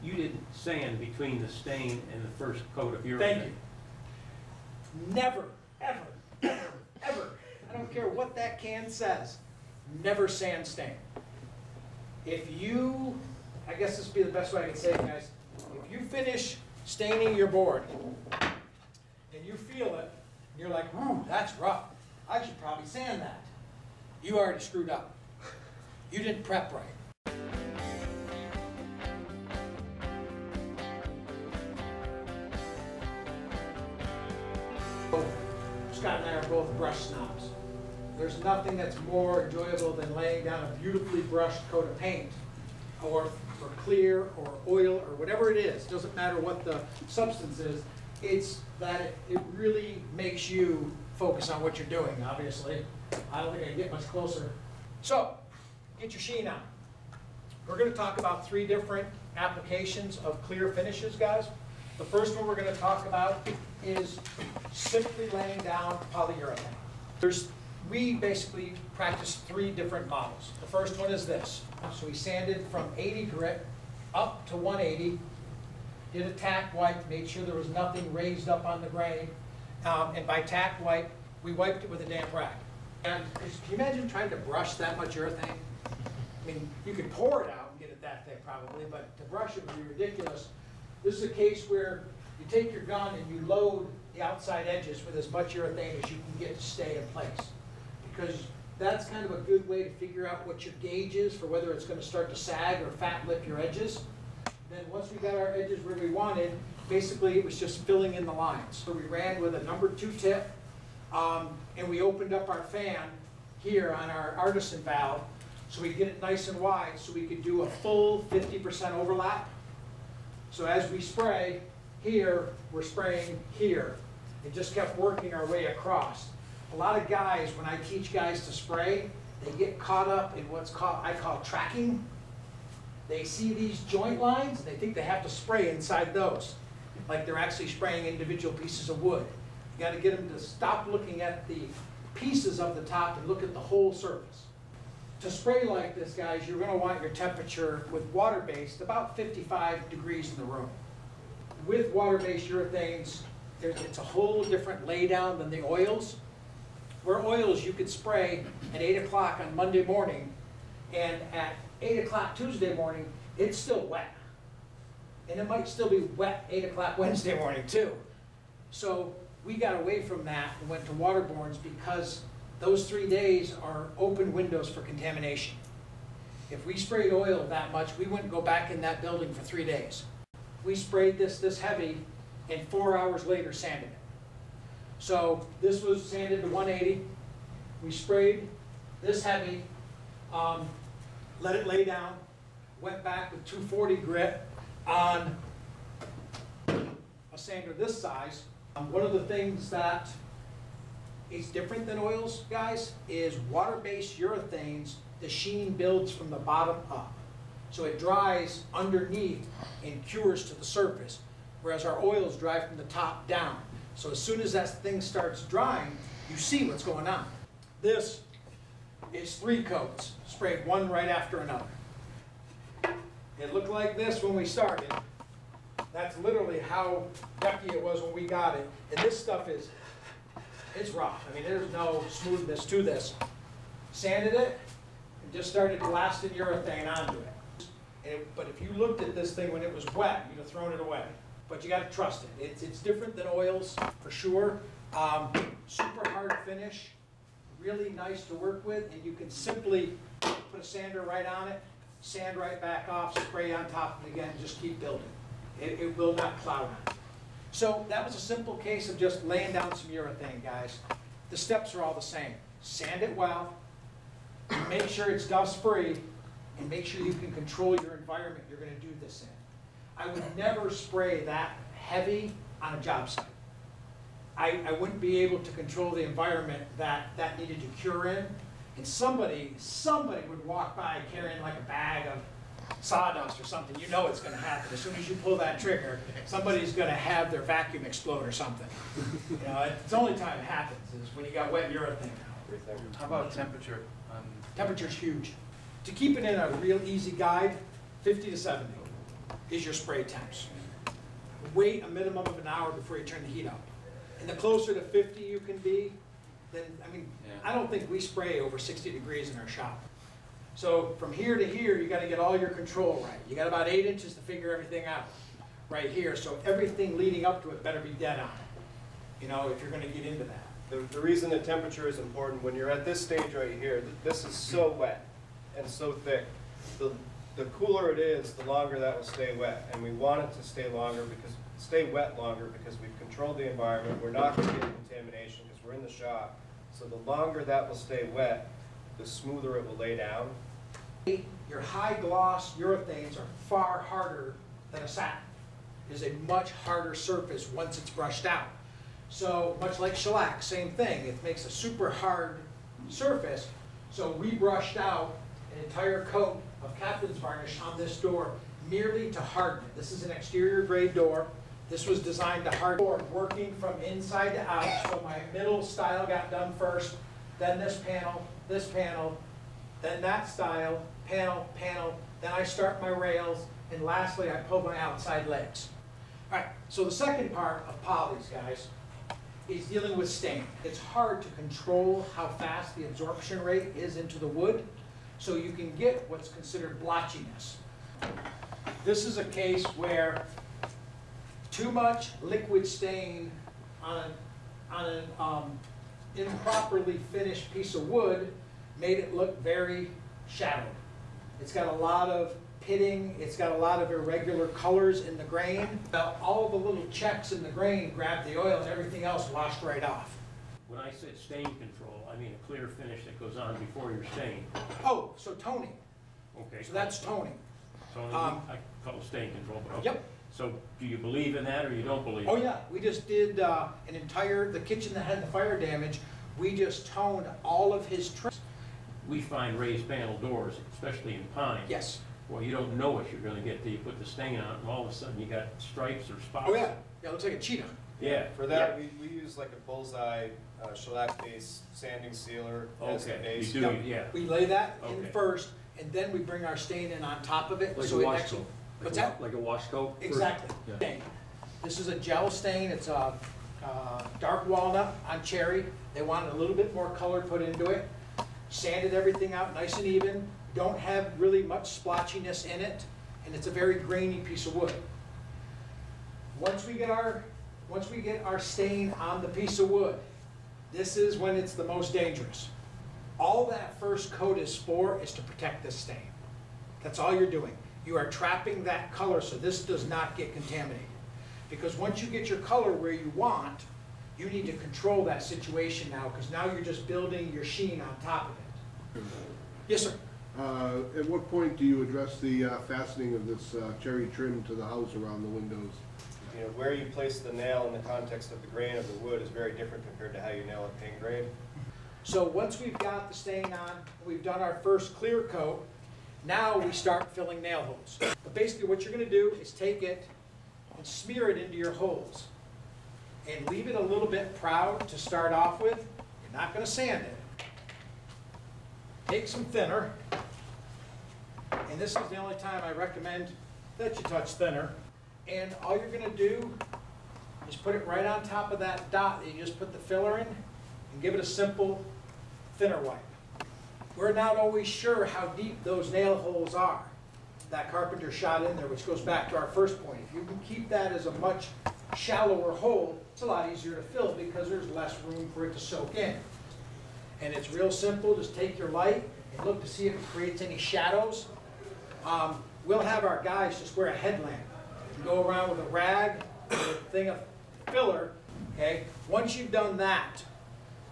you didn't sand between the stain and the first coat of urethane. Thank you. Never, ever, ever, ever, I don't care what that can says, never sand stain. If you, I guess this would be the best way I can say it, guys, if you finish staining your board and you feel it, and you're like, ooh, that's rough, I should probably sand that. You already screwed up. You didn't prep right. Scott and I are both brush snobs. There's nothing that's more enjoyable than laying down a beautifully brushed coat of paint, or clear, or oil, or whatever it is. Doesn't matter what the substance is. It's that it really makes you focus on what you're doing, obviously. I don't think I can get much closer. So, get your Sheen out. We're going to talk about 3 different applications of clear finishes, guys. The first one we're going to talk about is simply laying down polyurethane. We basically practice 3 different models. The first one is this. So we sanded from 80 grit up to 180, did a tack wipe, made sure there was nothing raised up on the grain, and by tack wipe, we wiped it with a damp rag. And can you imagine trying to brush that much urethane? I mean, you could pour it out and get it that thick probably, but to brush it would be ridiculous. This is a case where you take your gun and you load the outside edges with as much urethane as you can get to stay in place. Because that's kind of a good way to figure out what your gauge is for whether it's going to start to sag or fat lip your edges. Then once we got our edges where we wanted, basically it was just filling in the lines. So we ran with a number 2 tip, and we opened up our fan here on our artisan valve so we get it nice and wide so we could do a full 50% overlap. So as we spray here, we're spraying here. It just kept working our way across. A lot of guys, when I teach guys to spray, they get caught up in what's I call tracking. They see these joint lines, and they think they have to spray inside those, like they're actually spraying individual pieces of wood. You got to get them to stop looking at the pieces of the top and look at the whole surface. To spray like this, guys, you're going to want your temperature with water-based about 55 degrees in the room. With water-based urethanes, it's a whole different laydown than the oils. Where oils you could spray at 8 o'clock on Monday morning, and at 8 o'clock Tuesday morning, it's still wet. And it might still be wet 8 o'clock Wednesday morning too. So we got away from that and went to waterbornes because those 3 days are open windows for contamination. If we sprayed oil that much, we wouldn't go back in that building for 3 days. We sprayed this heavy and 4 hours later sanded it. So this was sanded to 180. We sprayed this heavy, let it lay down, went back with 240 grit on a sander this size. One of the things that is different than oils, guys, is water-based urethanes, the sheen builds from the bottom up. So it dries underneath and cures to the surface, whereas our oils dry from the top down. So as soon as that thing starts drying, you see what's going on. This is 3 coats, sprayed one right after another. It looked like this when we started. That's literally how yucky it was when we got it. And this stuff it's rough. I mean, there's no smoothness to this. Sanded it and just started blasting urethane onto it. But if you looked at this thing when it was wet, you'd have thrown it away. But you got to trust it. It's different than oils for sure. Super hard finish, really nice to work with, and you can simply put a sander right on it, sand right back off, spray on top of it again, and just keep building. It will not cloud on. So that was a simple case of just laying down some urethane, guys. The steps are all the same. Sand it well, make sure it's dust free, and make sure you can control your environment you're going to do this in. I would never spray that heavy on a job site. I wouldn't be able to control the environment that needed to cure in. And somebody would walk by carrying like a bag of sawdust or something. You know it's going to happen. As soon as you pull that trigger, somebody's going to have their vacuum explode or something. You know, it's the only time it happens is when you got wet urethane. How about temperature? Temperature's huge. To keep it in a real easy guide, 50 to 70. is your spray temps. Wait a minimum of an hour before you turn the heat up. And the closer to 50 you can be, then, I mean, Yeah. I don't think we spray over 60 degrees in our shop. So from here to here, you gotta get all your control right. You got about 8 inches to figure everything out right here. So everything leading up to it better be dead on, you know, if you're gonna get into that. The reason the temperature is important, when you're at this stage right here, this is so wet and so thick. The cooler it is, the longer that will stay wet. And we want it to stay longer because, stay wet longer because we've controlled the environment. We're not gonna get contamination because we're in the shop. So the longer that will stay wet, the smoother it will lay down. Your high gloss urethanes are far harder than a satin. It is a much harder surface once it's brushed out. So much like shellac, same thing. It makes a super hard surface. So we brushed out an entire coat of captain's varnish on this door merely to harden it. This is an exterior grade door. This was designed to harden door, working from inside to out. So my middle style got done first, then this panel, then that style, panel, then I start my rails, and lastly I pull my outside legs. All right, so the second part of polys, guys, is dealing with stain. It's hard to control how fast the absorption rate is into the wood, so you can get what's considered blotchiness. This is a case where too much liquid stain on an improperly finished piece of wood made it look very shadowed. It's got a lot of pitting, it's got a lot of irregular colors in the grain. All the little checks in the grain grabbed the oil and everything else washed right off. When I said stain control, I mean a clear finish that goes on before you're stained. Oh, so toning. Okay. So that's toning. Toning, I call it stain control, but okay. Yep. So do you believe in that or you don't believe? Oh yeah, we just did the kitchen that had the fire damage, we just toned all of his trims. We find raised panel doors, especially in pine. Yes. Well, you don't know what you're gonna get till you put the stain on it, and all of a sudden you got stripes or spots. Oh yeah, yeah, it looks like a cheetah. Yeah. For that, we use like a bullseye shellac-based sanding sealer as the Okay, base. you do, yeah. We lay that in Okay. first, and then we bring our stain in on top of it. Like so a it wash actually- coat. What's that? Like a wash coat? Exactly. Yeah. Stain. This is a gel stain, it's a dark walnut on cherry. They wanted a little bit more color put into it. Sanded everything out nice and even. Don't have really much splotchiness in it, and it's a very grainy piece of wood. Once we get our stain on the piece of wood, this is when it's the most dangerous. All that first coat is for is to protect this stain. That's all you're doing. You are trapping that color so this does not get contaminated. Because once you get your color where you want, you need to control that situation now, because now you're just building your sheen on top of it. Yes, sir. At what point do you address the fastening of this cherry trim to the house around the windows? You know, where you place the nail in the context of the grain of the wood is very different compared to how you nail a paint grade. So once we've got the stain on, we've done our first clear coat, now we start filling nail holes. But basically what you're going to do is take it and smear it into your holes. And leave it a little bit proud to start off with. You're not going to sand it. Take some thinner. And this is the only time I recommend that you touch thinner. And all you're going to do is put it right on top of that dot that you just put the filler in and give it a simple thinner wipe. We're not always sure how deep those nail holes are. That carpenter shot in there, which goes back to our first point. If you can keep that as a much shallower hole, it's a lot easier to fill because there's less room for it to soak in. And it's real simple. Just take your light and look to see if it creates any shadows. We'll have our guys just wear a headlamp and go around with a rag, with a thing of filler. Okay. Once you've done that,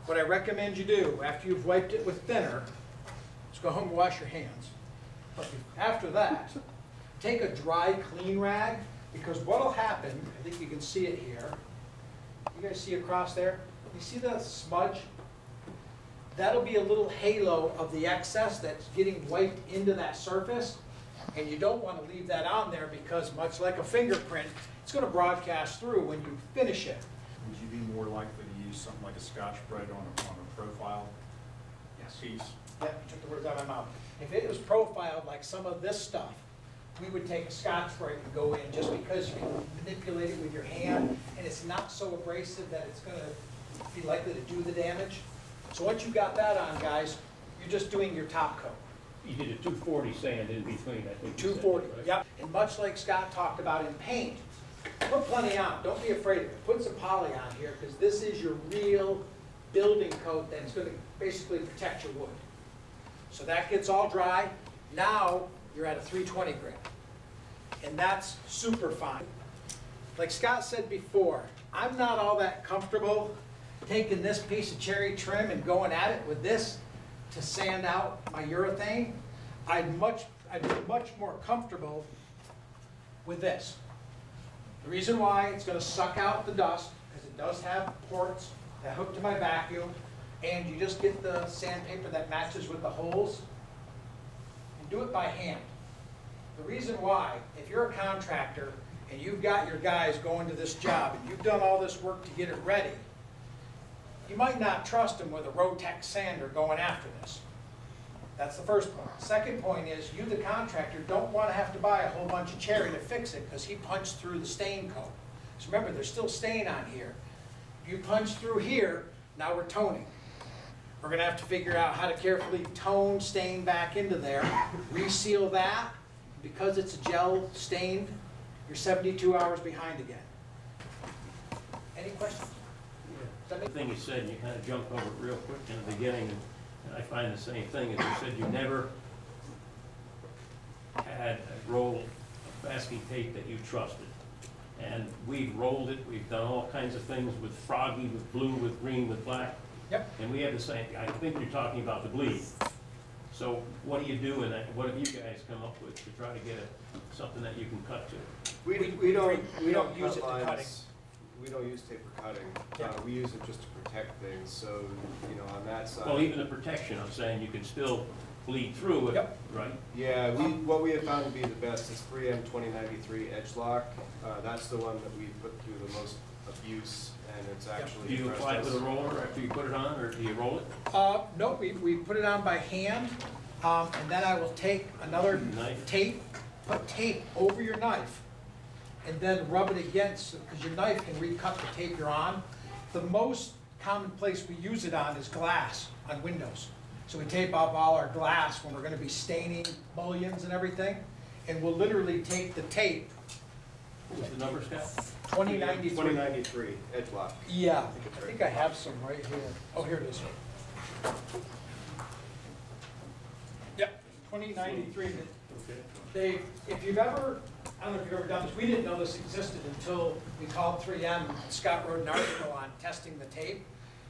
what I recommend you do after you've wiped it with thinner is go home and wash your hands. But after that, take a dry, clean rag, because what'll happen, I think you can see it here. You guys see across there? You see the smudge? That'll be a little halo of the excess that's getting wiped into that surface, and you don't want to leave that on there because much like a fingerprint, it's going to broadcast through when you finish it. Would you be more likely to use something like a Scotch-Brite on a profile Yes. piece? Yeah, you took the words out of my mouth. If it was profiled like some of this stuff, we would take a Scotch Brite and go in, just because you can manipulate it with your hand, and it's not so abrasive that it's gonna be likely to do the damage. So once you got that on, guys, you're just doing your top coat. You did a 240 sand in between, I think. you said, 240, right? yep. And much like Scott talked about in paint, put plenty on, don't be afraid of it. Put some poly on here, because this is your real building coat that's gonna basically protect your wood. So that gets all dry. Now, you're at a 320 grit. And that's super fine. Like Scott said before, I'm not all that comfortable taking this piece of cherry trim and going at it with this to sand out my urethane. I'd be much more comfortable with this. The reason why, it's gonna suck out the dust, because it does have ports that hook to my vacuum, and you just get the sandpaper that matches with the holes, and do it by hand. The reason why, if you're a contractor and you've got your guys going to this job and you've done all this work to get it ready, you might not trust them with a Rotex sander going after this. That's the first point. Second point is, you the contractor don't want to have to buy a whole bunch of cherry to fix it, because he punched through the stain coat. So remember, there's still stain on here. If you punch through here, now we're toning. We're gonna have to figure out how to carefully tone stain back into there, reseal that. Because it's a gel stained, you're 72 hours behind again. Any questions? The thing you said, and you kind of jumped over it real quick in the beginning, and I find the same thing, as you said, you never had a roll of masking tape that you trusted. And we've rolled it, we've done all kinds of things with Froggy, with blue, with green, with black. Yep. And we have the same, I think you're talking about the bleed. So what do you do, and what have you guys come up with to try to get something that you can cut to? We don't don't use cut it for cutting. lines. We don't use tape for cutting. Yeah. We use it just to protect things, so, you know, on that side. Well, even the protection, I'm saying you can still bleed through it, Yep. right? Yeah, what we have found to be the best is 3M 2093 Edge Lock. That's the one that we put through the most abuse, and it's actually. Do you impressed apply it us. with a roller after you put it on, or do you roll it? No, we put it on by hand, and then I will take another Knife. tape, put tape over your knife, and then rub it against, because your knife can recut the tape you're on. The most common place we use it on is glass on windows. So we tape up all our glass when we're gonna be staining mullions and everything, and we'll literally take the tape, What's the number, Scott? 2093. 2093 Edge Lock. Yeah, I think I have some right here. Oh, here it is. Yep, 2093. Okay. If you've ever, I don't know if you've ever done this, we didn't know this existed until we called 3M, and Scott wrote an article on testing the tape.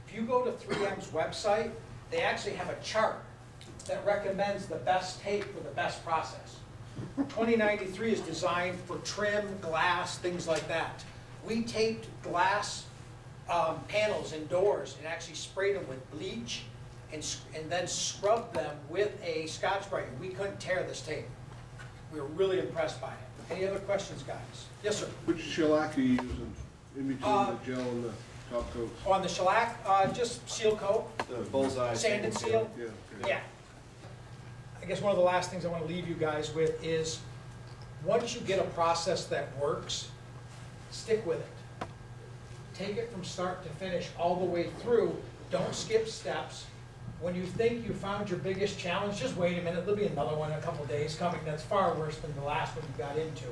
If you go to 3M's website, they actually have a chart that recommends the best tape for the best process. 2093 is designed for trim, glass, things like that. We taped glass panels and doors and actually sprayed them with bleach and then scrubbed them with a Scotch Brite. We couldn't tear this tape. We were really impressed by it. Any other questions, guys? Yes, sir. Which shellac are you using in between the gel and the top coats? On the shellac, just seal coat, The bullseye. sand and seal. Yeah, okay. Yeah. I guess one of the last things I want to leave you guys with is, once you get a process that works, stick with it. Take it from start to finish all the way through. Don't skip steps. When you think you found your biggest challenge, just wait a minute. There'll be another one in a couple days coming that's far worse than the last one you got into.